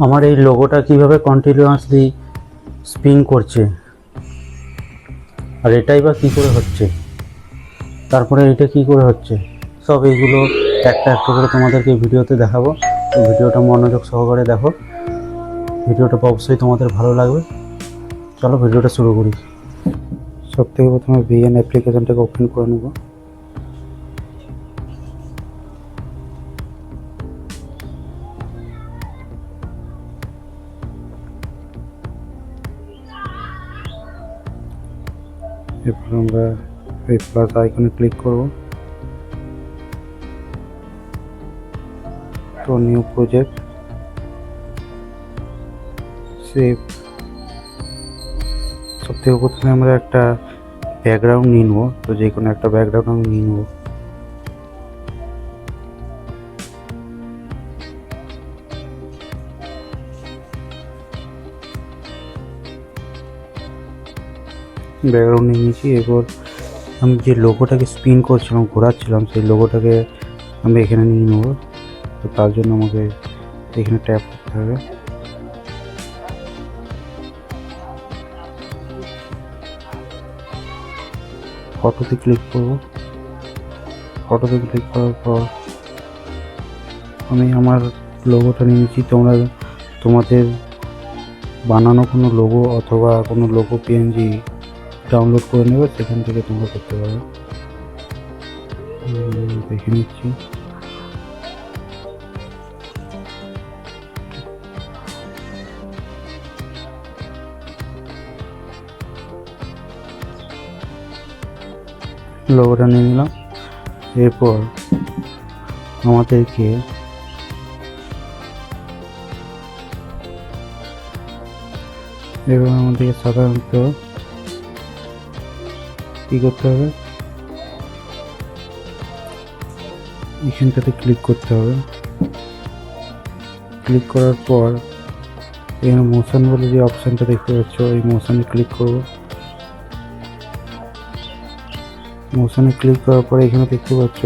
আমার এই লোগোটা কিভাবে কন্টিনিউয়াসলি স্পিন করছে আর এটাই বা কী করে হচ্ছে, তারপরে এটা কি করে হচ্ছে, সব এইগুলো একটা একটা করে তোমাদেরকে ভিডিওতে দেখাবো। তো ভিডিওটা মনোযোগ সহকারে দেখো, ভিডিওটা অবশ্যই তোমাদের ভালো লাগবে। চলো ভিডিওটা শুরু করি। সব থেকে প্রথমে ভিএন অ্যাপ্লিকেশনটাকে ওপেন করে নেব। এরপর আমরা এই প্লাস আইকনে ক্লিক করব। তো নিউ প্রজেক্ট, সেভ। সব থেকে প্রথমে আমরা একটা ব্যাকগ্রাউন্ড নিয়ে নেবো। তো যে কোনো একটা ব্যাকগ্রাউন্ড আমি নিয়ে নেবো। ব্যাকগ্রাউন্ড নিয়ে নিয়েছি। এরপর আমি যে লোগোটাকে স্পিন করছিলাম, ঘোরাচ্ছিলাম, সেই লোগোটাকে আমি এখানে নিয়ে নেবো। তো তার জন্য আমাকে এখানে ট্যাপ করতে হবে। ফটোতে ক্লিক করব। ফটোতে ক্লিক করার পর আমি আমার লোগোটা নিয়ে নিচ্ছি। তোমরা তোমাদের বানানো কোনো লোগো অথবা কোনো লোগো পিএনজি ডাউনলোড করে নেবে, সেখান থেকে তোমরা করতে পারো। দেখে নিচ্ছি। লোগোটা নিয়ে নিলাম। এরপর আমাদেরকে সাধারণত কী করতে হবে, এখানটাতে ক্লিক করতে হবে। ক্লিক করার পর এখানে মোশন বলে যে অপশানটা দেখতে পাচ্ছ, এই মোশনে ক্লিক করব। মোশনে ক্লিক করার পরে এখানে দেখতে পাচ্ছ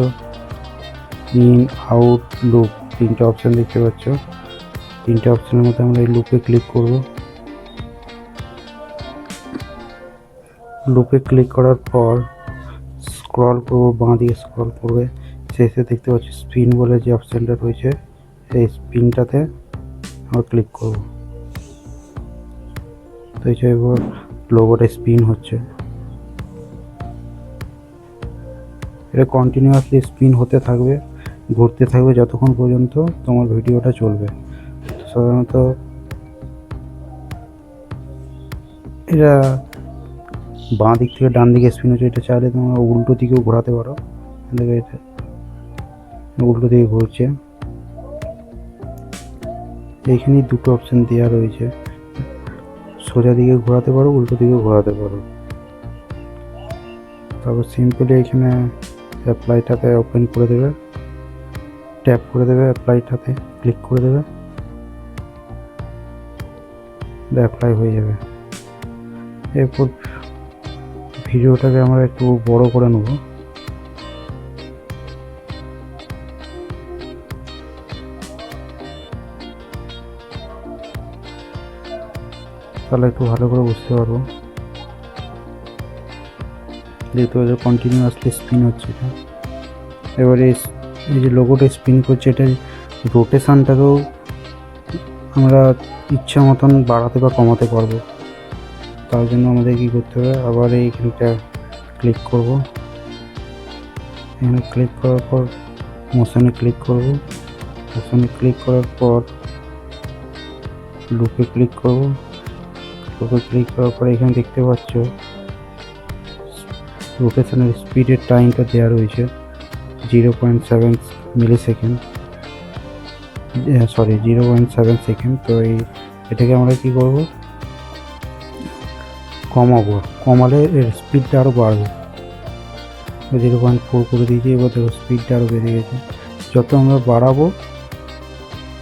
ইন, আউট, লুপ, তিনটে অপশান দেখতে পাচ্ছ। তিনটে অপশানের মধ্যে আমরা এই লুপে ক্লিক করব। লুপে ক্লিক করার পর স্ক্রল করব, বাঁ দিকে স্ক্রল করবে। শেষে দেখতে পাচ্ছি স্পিন বলে যে অপশানটা রয়েছে, এই স্পিনটাতে আমরা ক্লিক করব। তো এই যে এবার লোগোটা স্পিন হচ্ছে। এটা কন্টিনিউয়াসলি স্পিন হতে থাকবে, ঘুরতে থাকবে যতক্ষণ পর্যন্ত তোমার ভিডিওটা চলবে। সাধারণত এটা বাঁ দিক থেকে ডান দিকে স্পিন হচ্ছে। এটা চাইলে তোমরা উল্টো দিকেও ঘোরাতে পারো। দেখো এটা উল্টো দিকে ঘুরছে। এইখানেই দুটো অপশান দেওয়া রয়েছে, সোজা দিকে ঘোরাতে পারো, উল্টো দিকে ঘোরাতে পারো। তারপর সিম্পলি এখানে অ্যাপ্লাইটাতে ওপেন করে দেবে, ট্যাপ করে দেবে, অ্যাপ্লাইটাতে ক্লিক করে দেবে, অ্যাপ্লাই হয়ে যাবে। এরপর ভিডিওটাকে আমরা একটু বড় করে নেব। তাহলে একটু ভালো করে বুঝতে পারবো। যেহেতু কন্টিনিউয়াসলি স্পিন হচ্ছে এটা। এবারে এই যে লোগোটা স্পিন করছে, এটার রোটেশনটাকেও আমরা ইচ্ছা মতন বাড়াতে বা কমাতে পারবো। তার জন্য আমাদের কী করতে হবে, আবার এইখানটা ক্লিক করব। এখানে ক্লিক করার পর মোশনে ক্লিক করব। মোশনে ক্লিক করার পর লুপে ক্লিক করব। লুপে ক্লিক করার পর এখানে দেখতে পাচ্ছ রোটেশনের স্পিডের টাইমটা দেওয়া রয়েছে 0.7 মিলিসেকেন্ড, সরি 0.7 সেকেন্ড। তো এটাকে আমরা কী করব, কমাবো। কমালে এর স্পিডটা আরও বাড়বে। 0.4 করে দিয়েছি। এবার দেখো স্পিডটা আরও বেড়ে গেছে। যত আমরা বাড়াবো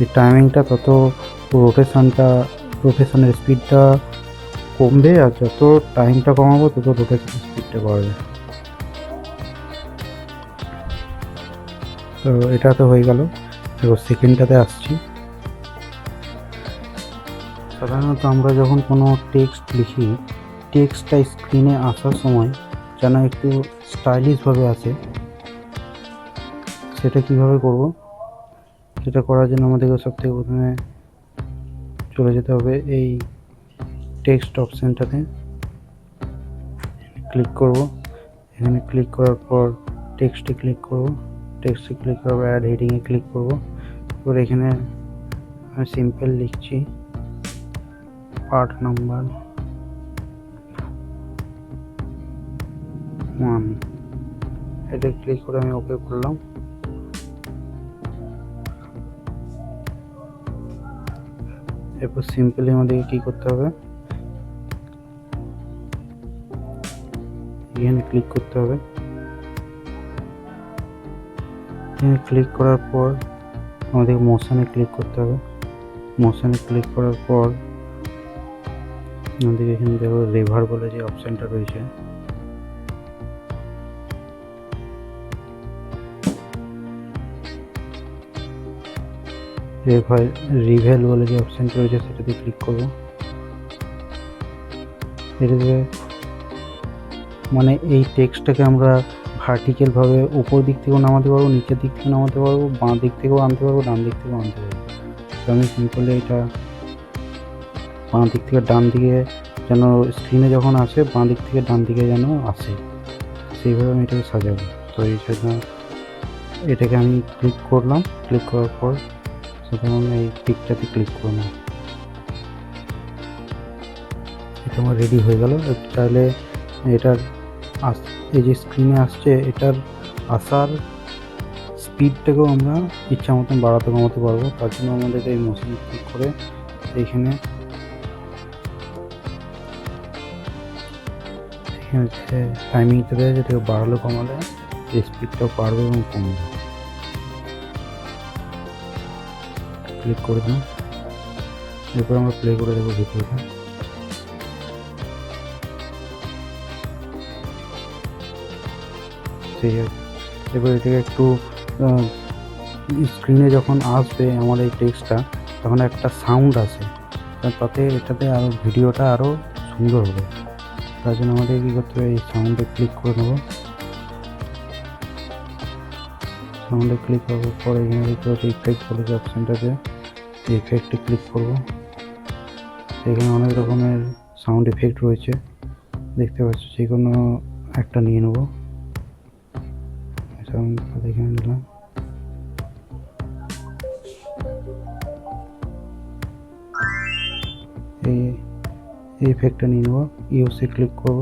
এই টাইমিংটা, তত রোটেশনের স্পিডটা কমবে, আর যত টাইমটা কমাবো তত রোটেশনের স্পিডটা বাড়বে। তো এটা তো হয়ে গেল। এবার সেকেন্ডটাতে আসছি। সাধারণত আমরা যখন কোনো টেক্সট লিখি, টেক্সটটা স্ক্রিনে আসার সময় যেন একটু স্টাইলিশভাবে আসে, সেটা কিভাবে করব? সেটা করার জন্য আমাদেরকে সবথেকে প্রথমে চলে যেতে হবে এই টেক্সট অপশানটাতে, ক্লিক করব। এখানে ক্লিক করার পর টেক্সটে ক্লিক করব, টেক্সটে ক্লিক করার পর অ্যাড হেডিংয়ে ক্লিক করব। এবার এখানে আমি সিম্পল লিখছি পার্ট নাম্বার 1, এটা ক্লিক করে আমি ওকে করলাম। এরপর সিম্পলি আমাদেরকে কী করতে হবে, এখানে ক্লিক করতে হবে। এখানে ক্লিক করার পর আমাদেরকে মোশনে ক্লিক করতে হবে। মোশনে ক্লিক করার পর আমাদেরকে এখানে দেখো রিভার বলে যে অপশানটা রয়েছে, রিভেল বলে যে অপশানটা রয়েছে সেটাতে ক্লিক করব। এটাতে মানে এই টেক্সটটাকে আমরা ভার্টিক্যালভাবে উপর দিক থেকেও নামাতে পারবো, নিচের দিক থেকেও নামাতে পারবো, বাঁ দিক থেকেও আনতে পারবো, ডান দিক থেকেও আনতে পারবো। তো আমি সিম্পলি এটা বাঁ দিক থেকে ডান দিকে যেন স্ক্রিনে যখন আসে বাঁ দিক থেকে ডান দিকে যেন আসে, সেইভাবে আমি এটাকে সাজাবো। তো এই জন্য এটাকে আমি ক্লিক করলাম, ক্লিক করার পর সাধারণত এই টিকটাতে ক্লিক করলাম। এটা আমার রেডি হয়ে গেল। চাইলে এটার এই যে স্ক্রিনে আসছে এটার আসার স্পিডটাকেও আমরা ইচ্ছা মতন বাড়াতে কমাতে পারবো। তার জন্য আমাদের এই মোশনে ক্লিক করে এইখানে যে টাইমিংটা দেয় যেটাকে বাড়ালে কমালে এই স্পিডটাও বাড়বে এবং কমবে। ক্লিক করে দিলাম। এরপর আমরা প্লে করে দেবো ভিডিওটা। ঠিক আছে, এবার এটাকে একটু স্ক্রিনে যখন আসবে আমার এই টেক্সটটা তখন একটা সাউন্ড আসে, তাতে এটাতে আরও ভিডিওটা আরও সুন্দর হবে। তার জন্য আমাদের কী করতে হবে, এই সাউন্ডে ক্লিক করে নেব। সাউন্ডে ক্লিক করার পর এখানে দেখতে পাচ্ছি ইফেক্ট বলে যে অপশানটাতে, ইফেক্টে ক্লিক করব। এখানে অনেক রকমের সাউন্ড ইফেক্ট রয়েছে দেখতে পাচ্ছি, যে কোনো একটা নিয়ে নেব। সাউন্ডটা এখানে নিলাম। এই ইফেক্টটা নিয়ে নেব, ইউসে ক্লিক করব।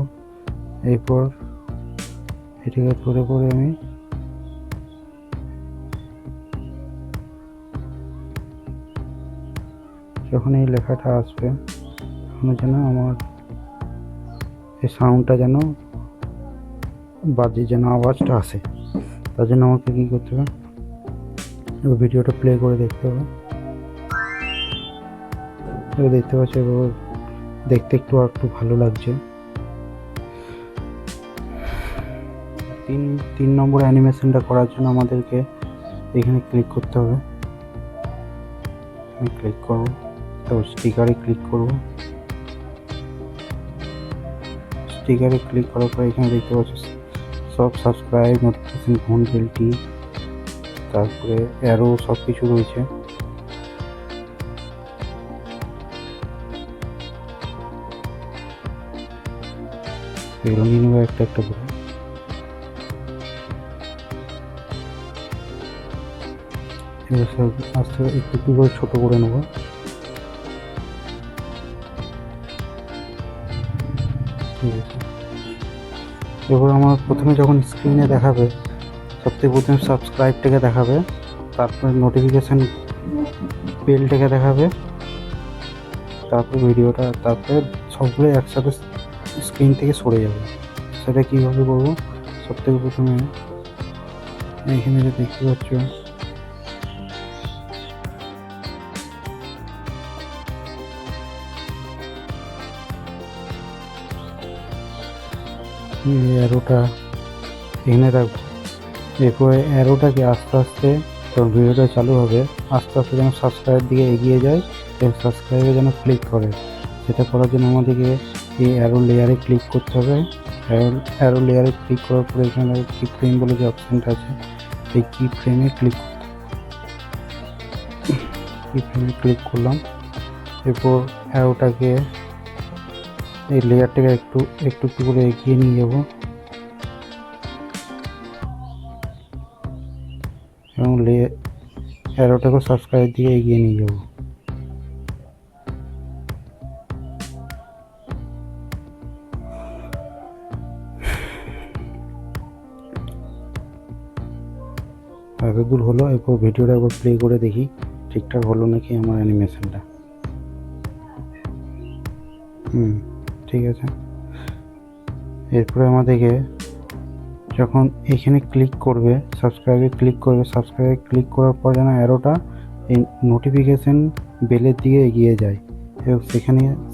এরপর এটাকে ধরে পরে আমি যখন এই লেখাটা আসবে তখন যেন আমার এই সাউন্ডটা যেন বাজে, যেন আওয়াজটা আসে। তার জন্য আমাকে কী করতে হবে, এবার ভিডিওটা প্লে করে দেখতে হবে। এবার দেখতে পাচ্ছি এবার দেখতে একটু ভালো লাগছে। 3 নম্বর অ্যানিমেশনটা করার জন্য আমাদেরকে এখানে ক্লিক করতে হবে। আমি ক্লিক করব, তারপর স্টিকারে ক্লিক করব। স্টিকারে ক্লিক করার পর এখানে দেখতে পাচ্ছি সব সাবস্ক্রাইব, নোটিফিকেশন, ঘন্টা বেলটি, তারপরে অ্যারো সব কিছু রয়েছে। এগুলো নিয়ে নেবো একটা একটা করে। এগুলো সব আস্তে একটু একটু করে ছোটো করে নেবো। ঠিক আছে, এবার আমার প্রথমে যখন স্ক্রিনে দেখাবে সবথেকে প্রথমে সাবস্ক্রাইবটাকে দেখাবে, তারপরে নোটিফিকেশান বেলটাকে দেখাবে, তারপর ভিডিওটা, তারপরে সবগুলো একসাথে স্ক্রিন থেকে সরে যাবে। সেটা কীভাবে করবো, সবথেকে প্রথমে এইখানে যে দেখতে পাচ্ছ অ্যারোটা এখানে রাখবো। এরপরে অ্যারোটাকে আস্তে আস্তে যখন ভিডিওটা চালু হবে আস্তে আস্তে যেন সাবস্ক্রাইবের দিকে এগিয়ে যায় সাবস্ক্রাইবে যেন ক্লিক করে, সেটা করার জন্য আমাদেরকে এই অ্যারো লেয়ারে ক্লিক করতে হবে। অ্যারো লেয়ারে ক্লিক করার পরে এখানে কি ফ্রেম বলে যে অপশানটা আছে, এই কি ফ্রেমে ক্লিক করলাম। এরপর অ্যারোটাকে এই লেয়ারটাকে একটু একটু করে এগিয়ে নিয়ে যাব এবং অ্যারোটাকে সাবস্ক্রাইব দিয়ে এগিয়ে নিয়ে যাব। এতদূর হলো, এরপর ভিডিওটা একবার প্লে করে দেখি ঠিকঠাক হলো নাকি আমার অ্যানিমেশনটা। ঠিক আছে। এরপরে আমাদেরকে যখন এখানে ক্লিক করবে, সাবস্ক্রাইবে ক্লিক করার পর যেন অ্যারোটা এই নোটিফিকেশান বেলের দিকে এগিয়ে যায় এবং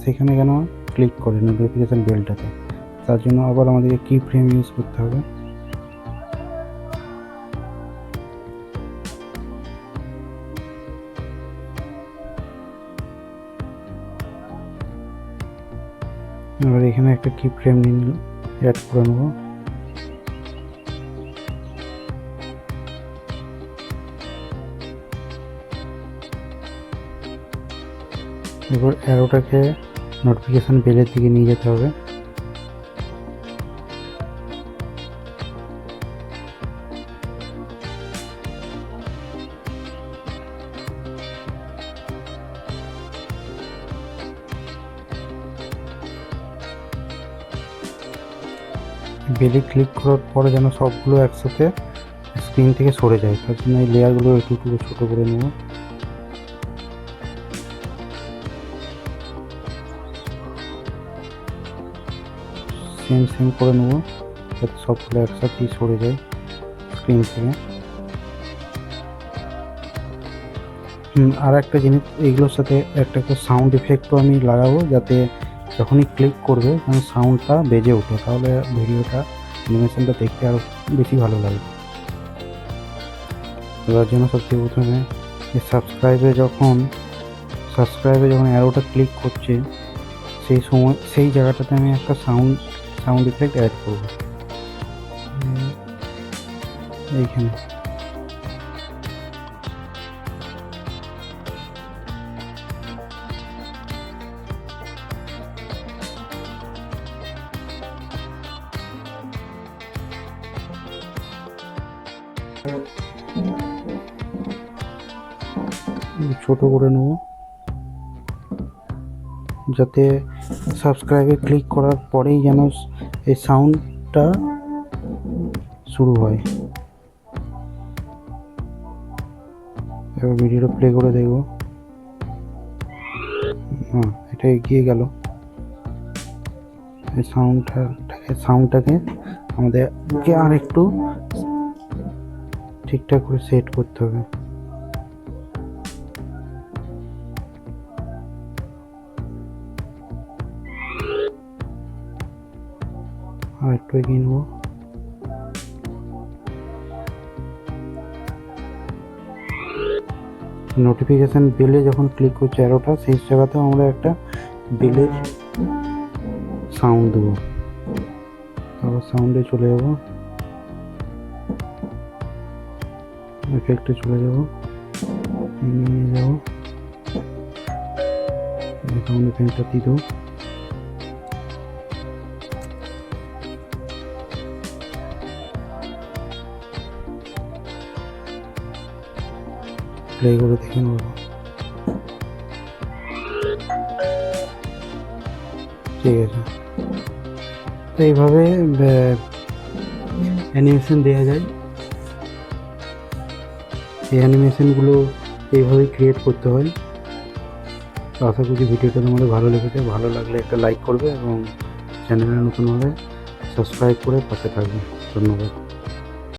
সেখানে যেন ক্লিক করে নোটিফিকেশান বেলটাতে। তার জন্য আবার আমাদেরকে কি ফ্রেম ইউজ করতে হবে। এবার এখানে একটা কি ফ্রেম অ্যাড করে নেব। এবার অ্যারোটাকে নোটিফিকেশান বেলের দিকে নিয়ে যেতে হবে। বেলে ক্লিক করার পরে যেন সবগুলো একসাথে স্ক্রিন থেকে সরে যায়, তার জন্য এই লেয়ারগুলো একটু একটু ছোটো করে নেব। সেম করে নেব যাতে সবগুলো একসাথেই সরে যায় স্ক্রিন থেকে। আর একটা জিনিস, এইগুলোর সাথে একটা সাউন্ড ইফেক্টও আমি লাগাবো, যাতে যখনই ক্লিক করবে তখন সাউন্ডটা বেজে ওঠে, তাহলে ভিডিওটা অ্যানিমেশনটা দেখতে আরও বেশি ভালো লাগবে। তার জন্য সবচেয়ে প্রথমে সাবস্ক্রাইবে যখন অ্যারোটা ক্লিক করছে সেই জায়গাটাতে আমি একটা সাউন্ড ইফেক্ট অ্যাড করব এইখানে। ছোট করে নেব যাতে সাবস্ক্রাইবে ক্লিক করার পরেই যেন এই সাউন্ডটা শুরু হয়। এবার ভিডিওটা প্লে করে দেখব। এটা এগিয়ে গেল। এই সাউন্ডটাকে আমাদেরকে আর একটু ঠিকঠাক করে সেট করতে হবে। আর একটু এগিয়ে নেব। নোটিফিকেশান বেলে যখন ক্লিক করছে অ্যারোটা, সেই জায়গাতেও আমরা একটা বেলের সাউন্ড দেবো। তারপর সাউন্ডে চলে যাব, এফেক্টে চলে যাব, নিয়ে যাব, সাউন্ড এফেক্টটা দিয়ে দেবো। প্লে করে দেখে নেব। ঠিক আছে, তো এইভাবে অ্যানিমেশন দেওয়া যায়। এই অ্যানিমেশনগুলো এইভাবেই ক্রিয়েট করতে হয়। তো আশা করি ভিডিওটা তোমাদের ভালো লেগেছে। ভালো লাগলে একটা লাইক করবে এবং চ্যানেলে নতুন হলে সাবস্ক্রাইব করে পাশে থাকবে। ধন্যবাদ।